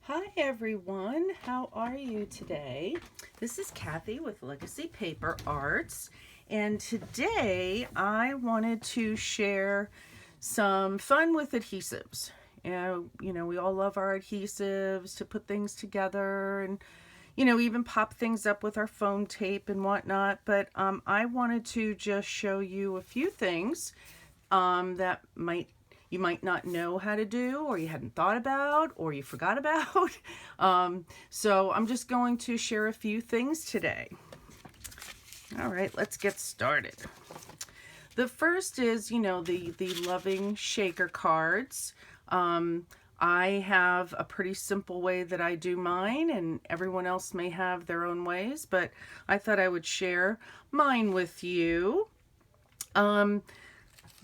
Hi everyone, how are you today? This is Kathy with Legacy Paper Arts, and today I wanted to share some fun with adhesives. We all love our adhesives to put things together and even pop things up with our foam tape and whatnot, but I wanted to just show you a few things that you might not know how to do, or you hadn't thought about, or you forgot about. So I'm just going to share a few things today. All right, let's get started. The first is, the loving shaker cards. I have a pretty simple way that I do mine, and everyone else may have their own ways, but I thought I would share mine with you.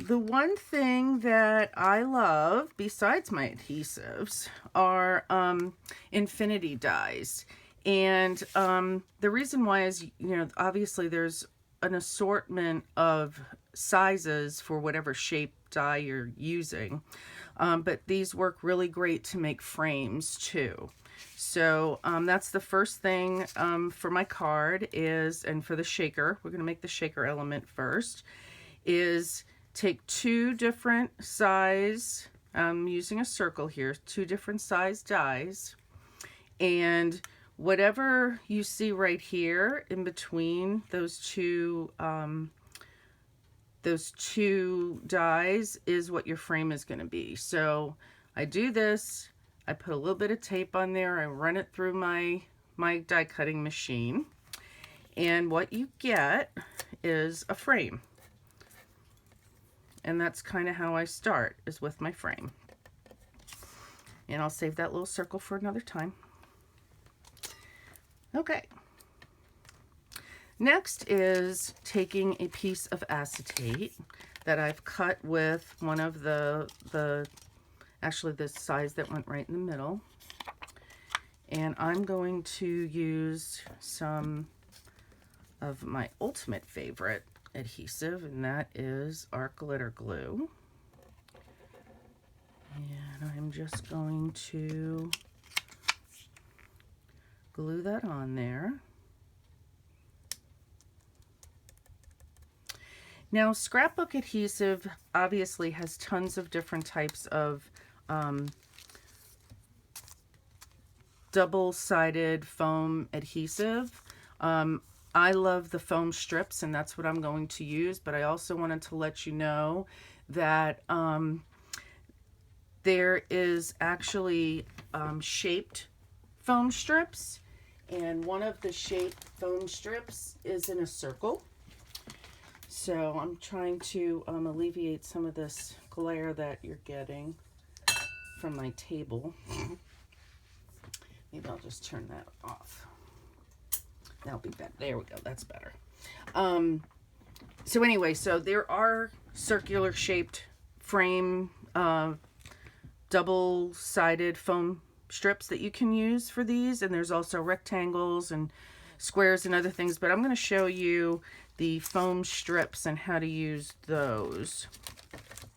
The one thing that I love, besides my adhesives, are infinity dies. And the reason why is, obviously there's an assortment of sizes for whatever shape die you're using. But these work really great to make frames too. So that's the first thing for my card is, and for the shaker, we're going to make the shaker element first, is take two different size, I'm using a circle here, two different size dies, and whatever you see right here in between those two dies is what your frame is going to be. So I do this, I put a little bit of tape on there, I run it through my die cutting machine, and what you get is a frame. And that's kind of how I start, is with my frame. And I'll save that little circle for another time. Okay. Next is taking a piece of acetate that I've cut with one of actually the size that went right in the middle. And I'm going to use some of my ultimate favorite adhesive, and that is our glitter glue. And I'm just going to glue that on there. Now, scrapbook adhesive obviously has tons of different types of double-sided foam adhesive. I love the foam strips, and that's what I'm going to use, but I also wanted to let you know that there is actually shaped foam strips, and one of the shaped foam strips is in a circle. So I'm trying to alleviate some of this glare that you're getting from my table. Maybe I'll just turn that off. That'll be better. There we go. That's better. So anyway, so there are circular shaped frame, double-sided foam strips that you can use for these, and there's also rectangles and squares and other things, but I'm going to show you the foam strips and how to use those.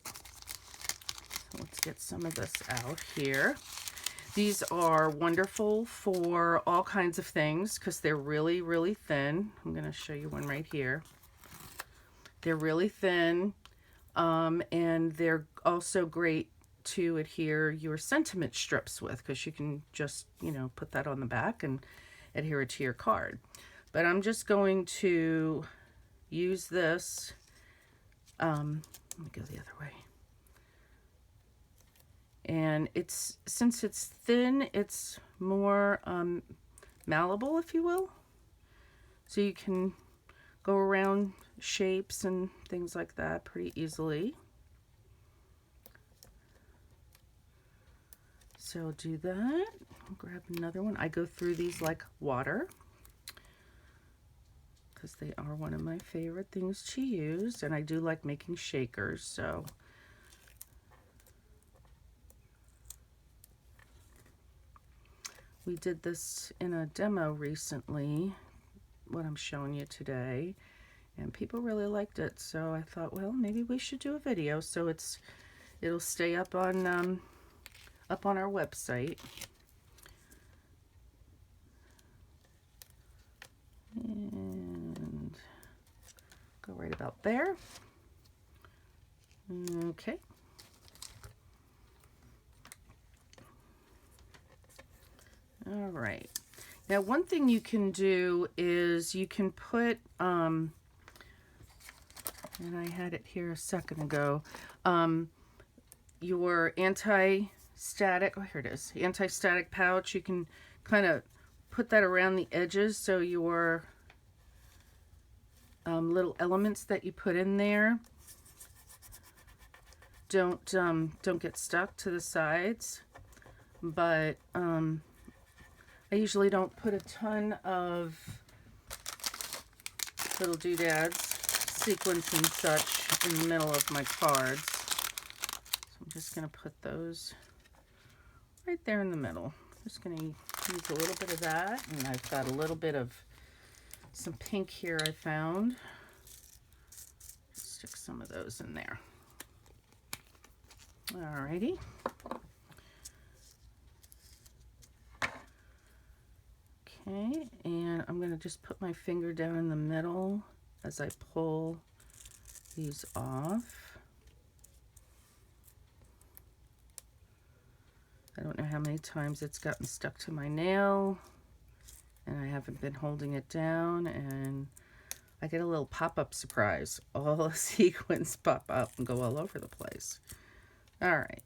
So let's get some of this out here. These are wonderful for all kinds of things because they're really, really thin. I'm going to show you one right here. They're really thin, and they're also great to adhere your sentiment strips with, because you can just, put that on the back and adhere it to your card. But I'm just going to use this. Let me go the other way. And since it's thin, it's more malleable, if you will. So you can go around shapes and things like that pretty easily. So I'll do that. I'll grab another one. I go through these like water, because they are one of my favorite things to use, and I do like making shakers, so we did this in a demo recently, what I'm showing you today, and people really liked it, so I thought, well, maybe we should do a video, so it'll stay up on our website. go right about there. Okay. All right. Now, one thing you can do is you can put, and I had it here a second ago, your anti-static, oh, here it is, anti-static pouch. You can kind of put that around the edges so your little elements that you put in there don't get stuck to the sides. But I usually don't put a ton of little doodads, sequins and such in the middle of my cards. So I'm just going to put those right there in the middle. Just going to use a little bit of that, and I've got a little bit of some pink here I found. Stick some of those in there. Alrighty. Okay, and I'm going to just put my finger down in the middle as I pull these off. I don't know how many times it's gotten stuck to my nail, and I haven't been holding it down, and I get a little pop-up surprise. All the sequins pop up and go all over the place. All right,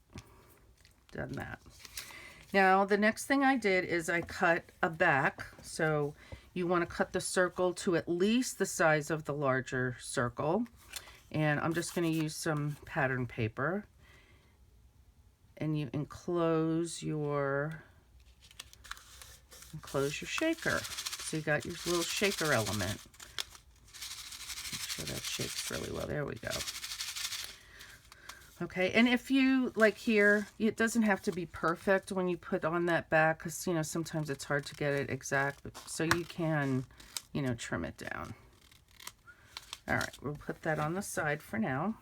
done that. Now, the next thing I did is I cut a back. So you want to cut the circle to at least the size of the larger circle. And I'm just going to use some pattern paper. And you enclose your shaker. So you got your little shaker element. Make sure that shakes really well. There we go. Okay, and if you, like here, it doesn't have to be perfect when you put on that back, because, you know, sometimes it's hard to get it exact, but, so you can, you know, trim it down. All right, we'll put that on the side for now.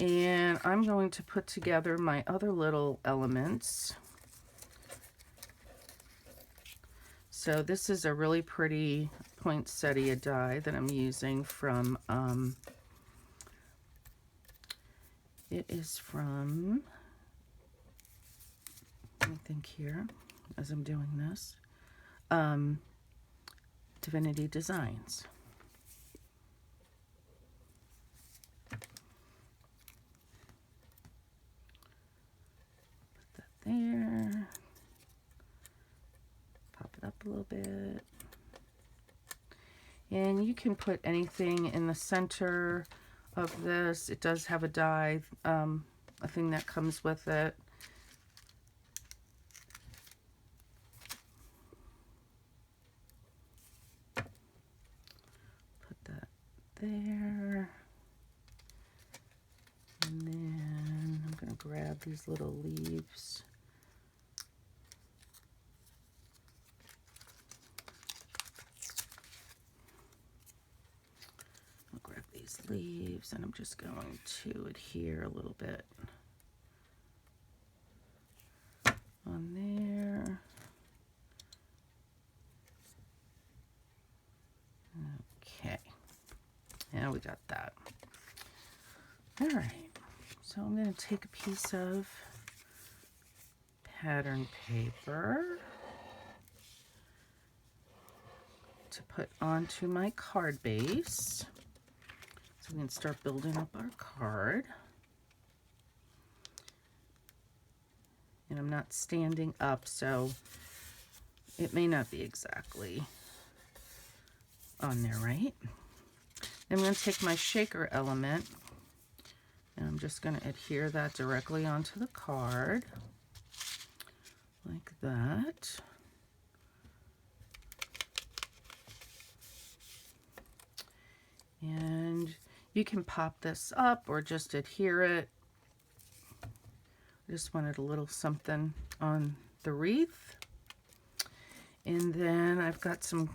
And I'm going to put together my other little elements. So this is a really pretty poinsettia die that I'm using from, it is from, I think here, as I'm doing this, Divinity Designs. Put that there. Pop it up a little bit. And you can put anything in the center of this. It does have a die, a thing that comes with it. Put that there. And then I'm going to grab these little leaves. Leaves, and I'm just going to adhere a little bit on there. Okay, now we got that. All right, so I'm going to take a piece of pattern paper to put onto my card base. So we can start building up our card. And I'm not standing up, so it may not be exactly on there, right? I'm going to take my shaker element, and I'm just going to adhere that directly onto the card, like that. And you can pop this up or just adhere it. I just wanted a little something on the wreath. And then I've got some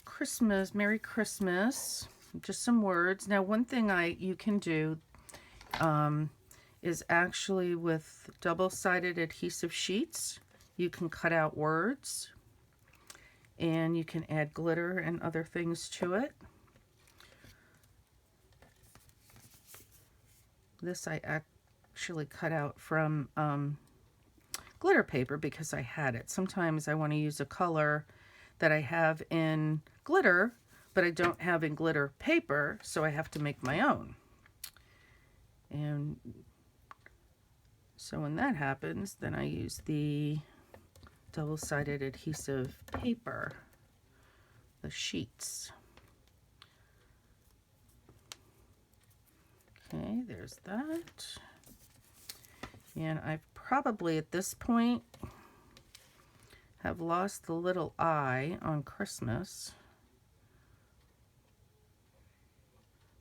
Christmas, Merry Christmas, just some words. Now, one thing you can do is actually with double-sided adhesive sheets, you can cut out words and you can add glitter and other things to it. This I actually cut out from glitter paper because I had it. Sometimes I want to use a color that I have in glitter, but I don't have in glitter paper, so I have to make my own. And so when that happens, then I use the double-sided adhesive paper, the sheets. Okay, there's that. And I've probably at this point have lost the little eye on Christmas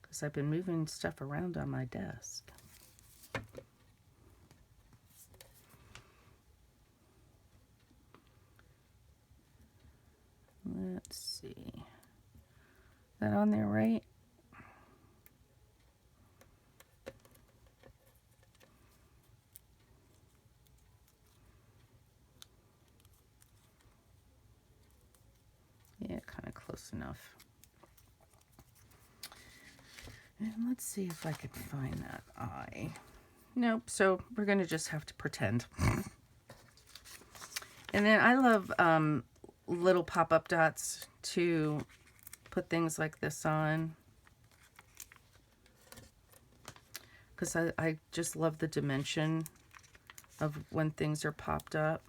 because I've been moving stuff around on my desk. Let's see. Is that on there right? Yeah, kind of close enough. And let's see if I can find that eye. Nope, so we're going to just have to pretend. And then I love little pop-up dots to put things like this on, because I just love the dimension of when things are popped up.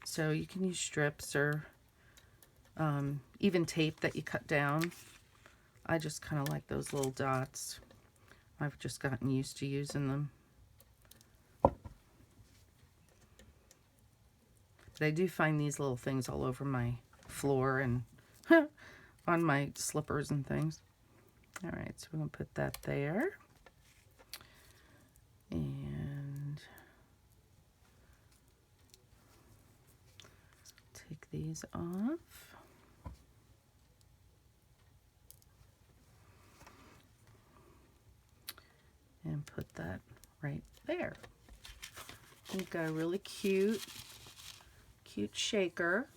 So you can use strips or even tape that you cut down. I just kind of like those little dots. I've just gotten used to using them. But I do find these little things all over my floor and on my slippers and things. All right, so we're going to put that there. And take these off. And put that right there. We've got a really cute shaker.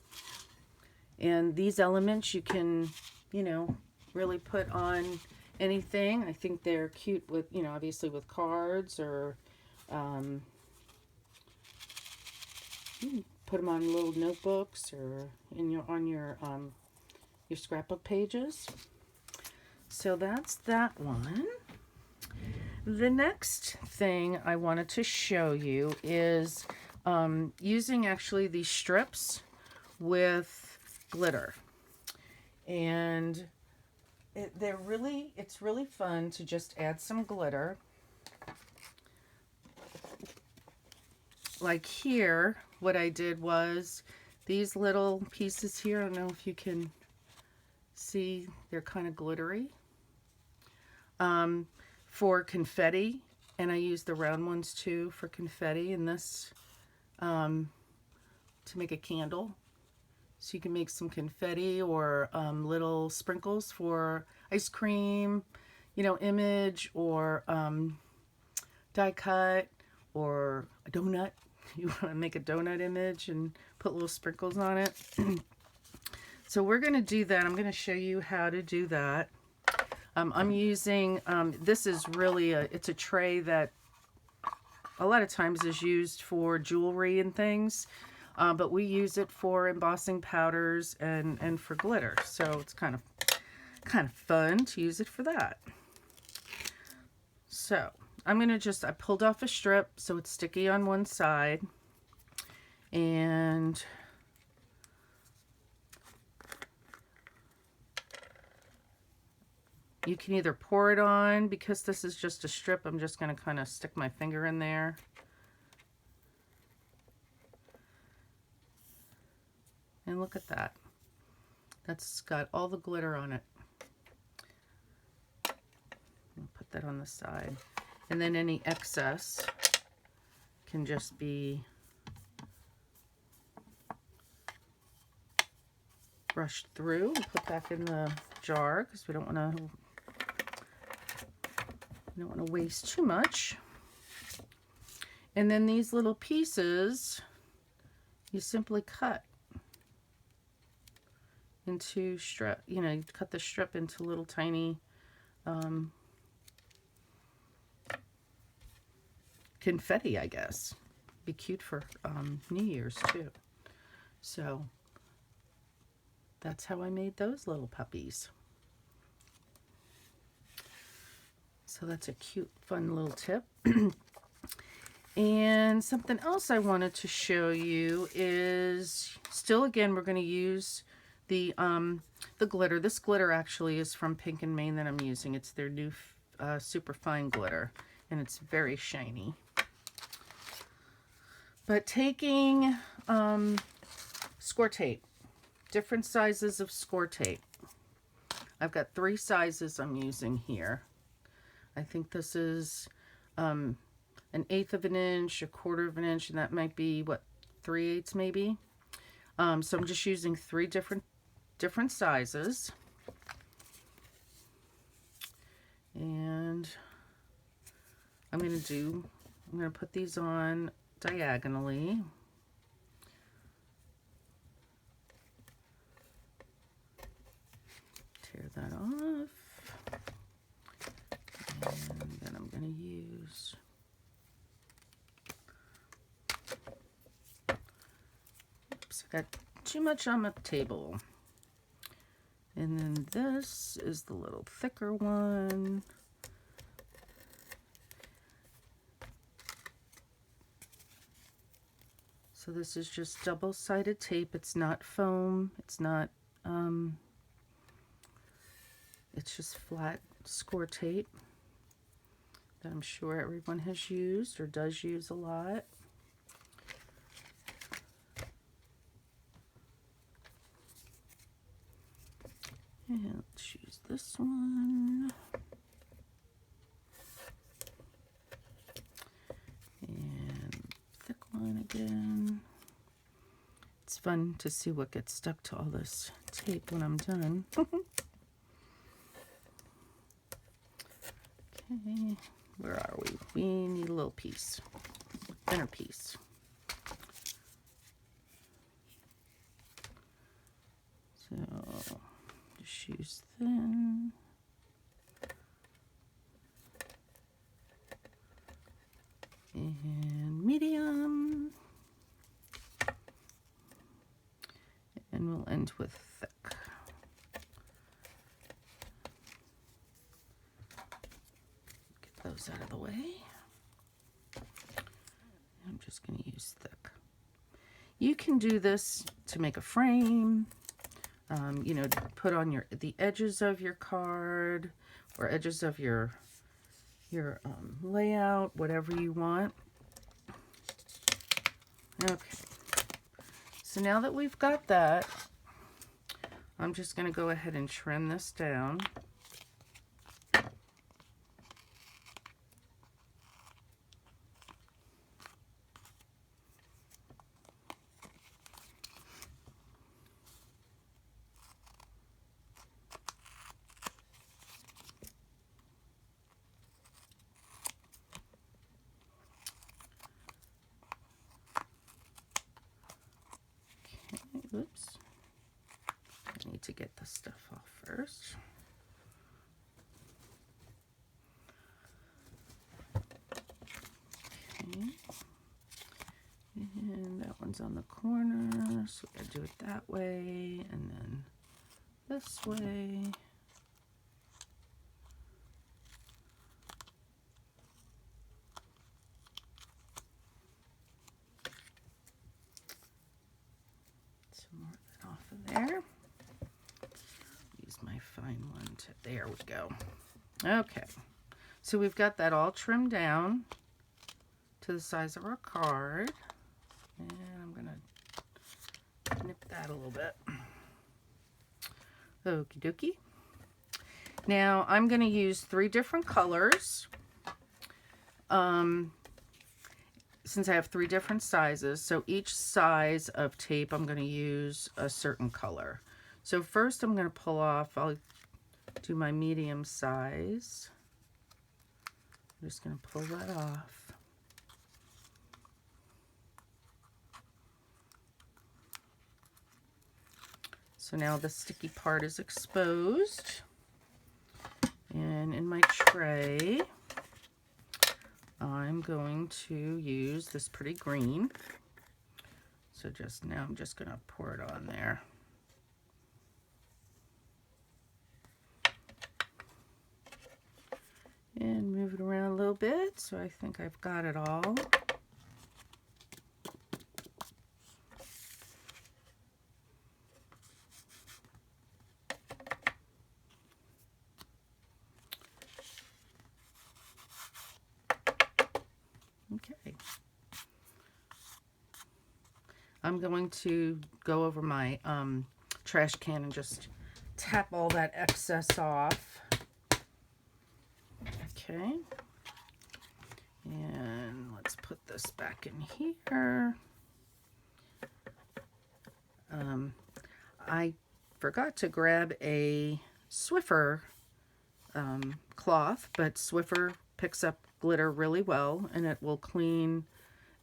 And these elements you can, you know, really put on anything. I think they're cute with, you know, obviously with cards, or you can put them on little notebooks or in your scrapbook pages. So that's that one. The next thing I wanted to show you is using actually these strips with glitter. And it's really fun to just add some glitter. Like here, what I did was these little pieces here, I don't know if you can see, they're kind of glittery. For confetti, and I use the round ones too for confetti, and this to make a candle. So you can make some confetti or little sprinkles for ice cream, you know, image, or die cut, or a donut. You want to make a donut image and put little sprinkles on it. So we're going to do that. I'm going to show you how to do that. I'm using, this is really it's a tray that a lot of times is used for jewelry and things, but we use it for embossing powders and for glitter. So it's kind of fun to use it for that. So I'm going to I pulled off a strip so it's sticky on one side, and you can either pour it on, because this is just a strip, I'm just going to kind of stick my finger in there. And look at that. That's got all the glitter on it. I'll put that on the side. And then any excess can just be brushed through and put back in the jar, because we don't want to waste too much. And then these little pieces you simply cut into strip, you know, you cut the strip into little tiny confetti, I guess. Be cute for New Year's too. So that's how I made those little puppies. So that's a cute, fun little tip. And something else I wanted to show you is, still again, we're going to use the glitter. This glitter actually is from Pink and Main that I'm using. It's their new super fine glitter, and it's very shiny. But taking score tape, different sizes of score tape. I've got 3 sizes I'm using here. I think this is an 1/8 of an inch, 1/4 of an inch, and that might be, what, 3/8 maybe? So I'm just using 3 different sizes. And I'm going to put these on diagonally. Tear that off. And then I'm going to use I got too much on the table. And then this is the little thicker one. So this is just double-sided tape. It's not foam. It's not, it's just flat score tape that I'm sure everyone has used or does use a lot. And let's use this one. And thick one again. It's fun to see what gets stuck to all this tape when I'm done. Okay, where are we? We need a little piece, thinner piece. So just use thin. And medium. And we'll end with thick. Get those out of the way. I'm just going to use thick. You can do this to make a frame, you know, to put on the edges of your card or edges of your layout, whatever you want. Okay. So now that we've got that, I'm just going to go ahead and trim this down. Oops. I need to get this stuff off first. Okay. And that one's on the corner, so I do it that way, and then this way. There. Use my fine one to, there we go. Okay, so we've got that all trimmed down to the size of our card, and I'm gonna nip that a little bit. Okie dokie. Now I'm gonna use 3 different colors. Since I have 3 different sizes, so each size of tape I'm going to use a certain color. So first I'm going to pull off, I'll do my medium size. I'm just going to pull that off. So now the sticky part is exposed. And in my tray, I'm going to use this pretty green. So just now I'm just going to pour it on there. And move it around a little bit, so I think I've got it all. Okay. I'm going to go over my trash can and just tap all that excess off. Okay. And let's put this back in here. I forgot to grab a Swiffer cloth, but Swiffer picks up glitter really well, and it will clean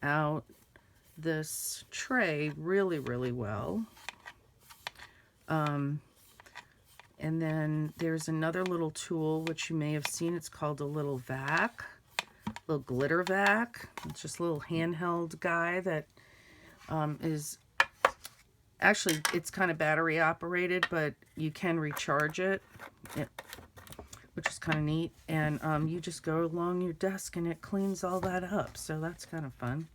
out this tray really, really well. And then there's another little tool which you may have seen. It's called a little vac, little glitter vac. It's just a little handheld guy that is actually, it's kind of battery operated, but you can recharge it, which is kind of neat. And you just go along your desk and it cleans all that up. So that's kind of fun.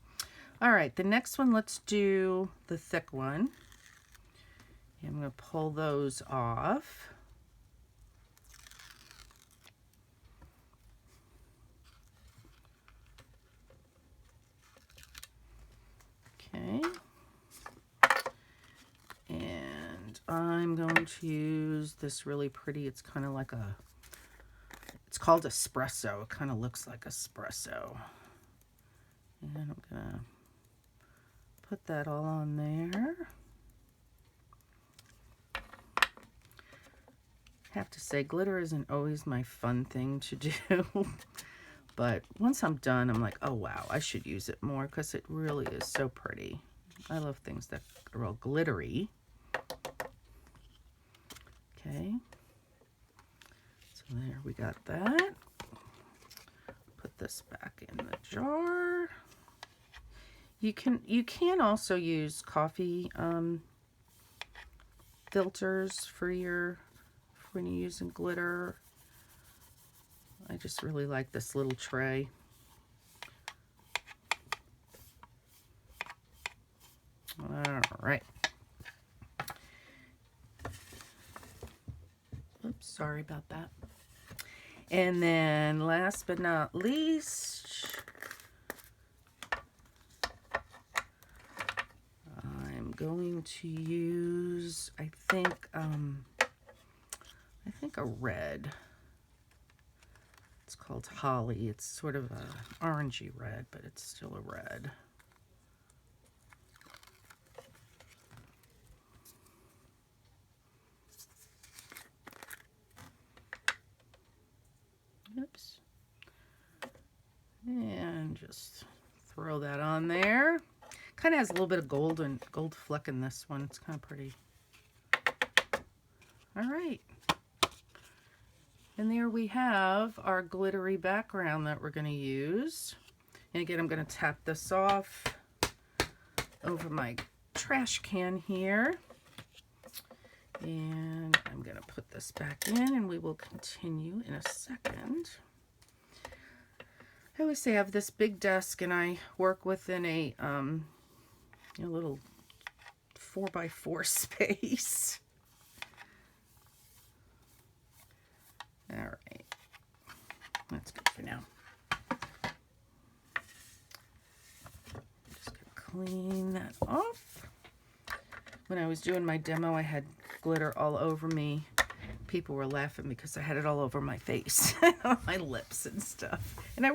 All right, the next one, let's do the thick one. I'm going to pull those off. Okay. And I'm going to use this really pretty, it's kind of like a, it's called espresso. It kind of looks like espresso. And I'm going to put that all on there. I have to say, glitter isn't always my fun thing to do. But once I'm done, I'm like, oh wow, I should use it more because it really is so pretty. I love things that are all glittery. Okay. So there we got that. Put this back in the jar. You can also use coffee filters for when you're using glitter. I just really like this little tray. All right. Oops, sorry about that. And then last but not least, I'm going to use, I think a red. It's called Holly. It's sort of a orangey red, but it's still a red. Oops. And just throw that on there. Kind of has a little bit of gold fleck in this one. It's kind of pretty. All right. And there we have our glittery background that we're going to use. And again, I'm going to tap this off over my trash can here. And I'm going to put this back in and we will continue in a second. I always say I have this big desk and I work within a little 4x4 space. All right, that's good for now. Just gonna clean that off. When I was doing my demo, I had glitter all over me. People were laughing because I had it all over my face, on my lips and stuff. And I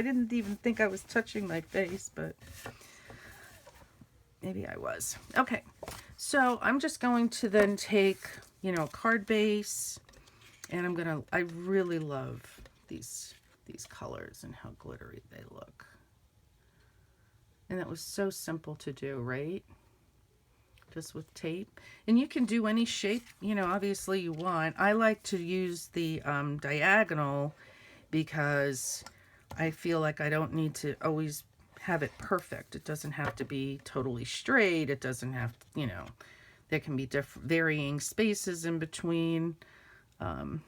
didn't even think I was touching my face, but maybe I was. Okay, so I'm just going to then take, a card base. And I really love these colors and how glittery they look. And that was so simple to do, right? Just with tape. And you can do any shape, obviously you want. I like to use the diagonal because I feel like I don't need to always have it perfect. It doesn't have to be totally straight. It doesn't have to, you know, there can be different varying spaces in between. But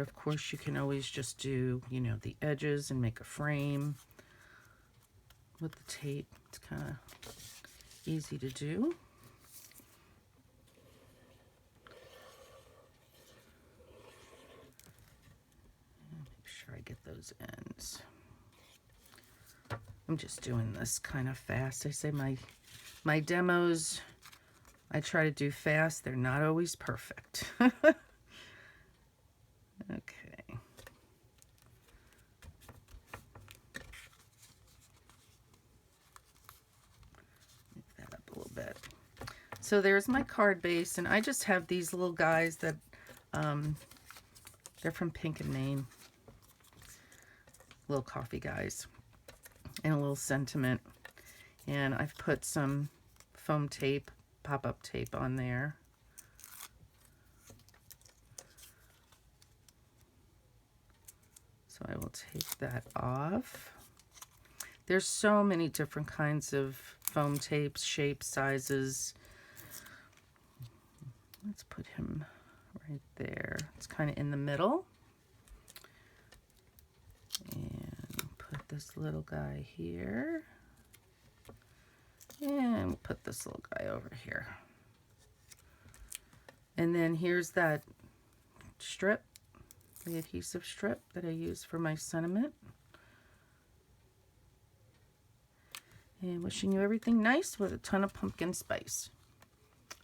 of course you can always just do, you know, the edges and make a frame with the tape. It's kind of easy to do. Make sure I get those ends. I'm just doing this kind of fast. I say my demos, I try to do fast. They're not always perfect. Okay. Move that up a little bit. So there's my card base, and I just have these little guys that, they're from Pink and Maine. Little coffee guys. And a little sentiment. And I've put some foam tape, pop-up tape on there. So I will take that off. There's so many different kinds of foam tapes, shapes, sizes. Let's put him right there. It's kind of in the middle. And put this little guy here. And we'll put this little guy over here. And then here's that strip, the adhesive strip that I use for my sentiment. And wishing you everything nice with a ton of pumpkin spice.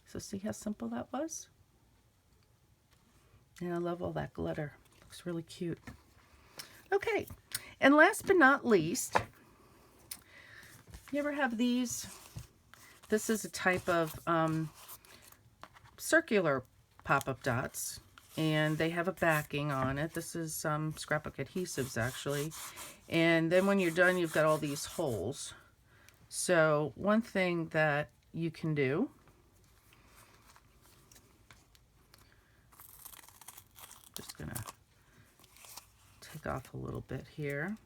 So see how simple that was? And I love all that glitter. Looks really cute. Okay, and last but not least, you ever have these? This is a type of circular pop-up dots, and they have a backing on it. This is scrapbook adhesives, actually. And then when you're done, you've got all these holes. So one thing that you can do, just gonna take off a little bit here.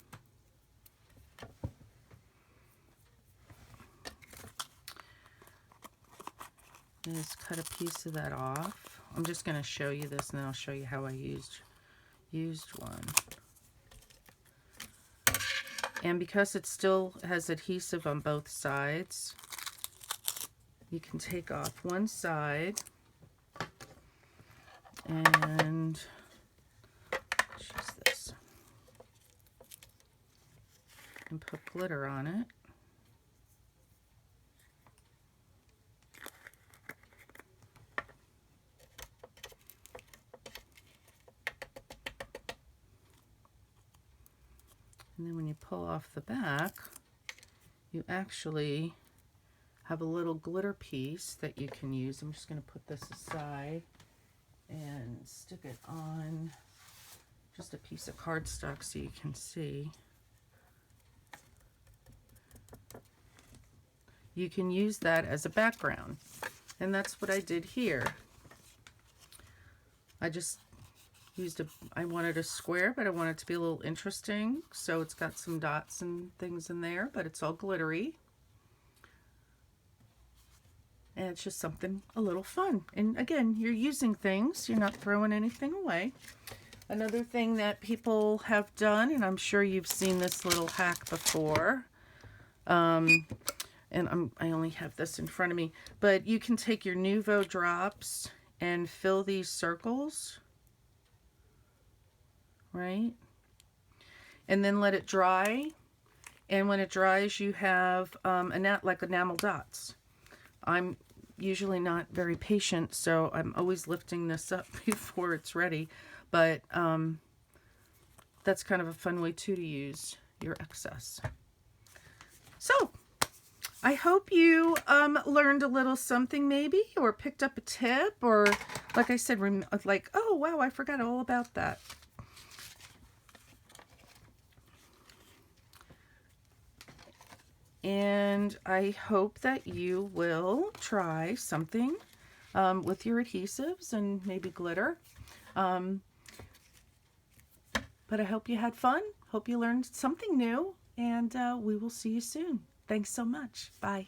Is cut a piece of that off. I'm just going to show you this, and then I'll show you how I used one. And because it still has adhesive on both sides, you can take off one side and let's use this and put glitter on it. And then when you pull off the back, you actually have a little glitter piece that you can use. I'm just going to put this aside and stick it on just a piece of cardstock so you can see. You can use that as a background. And that's what I did here. I just used I wanted a square, but I wanted it to be a little interesting. So it's got some dots and things in there, but it's all glittery. And it's just something a little fun. And again, you're using things, you're not throwing anything away. Another thing that people have done, and I'm sure you've seen this little hack before, and I only have this in front of me, but you can take your Nuvo drops and fill these circles, right? And then let it dry. And when it dries, you have like enamel dots. I'm usually not very patient, so I'm always lifting this up before it's ready. But that's kind of a fun way too to use your excess. So I hope you learned a little something maybe, or picked up a tip, or like I said, like, oh wow, I forgot all about that. And I hope that you will try something with your adhesives and maybe glitter. But I hope you had fun. Hope you learned something new, and we will see you soon. Thanks so much. Bye.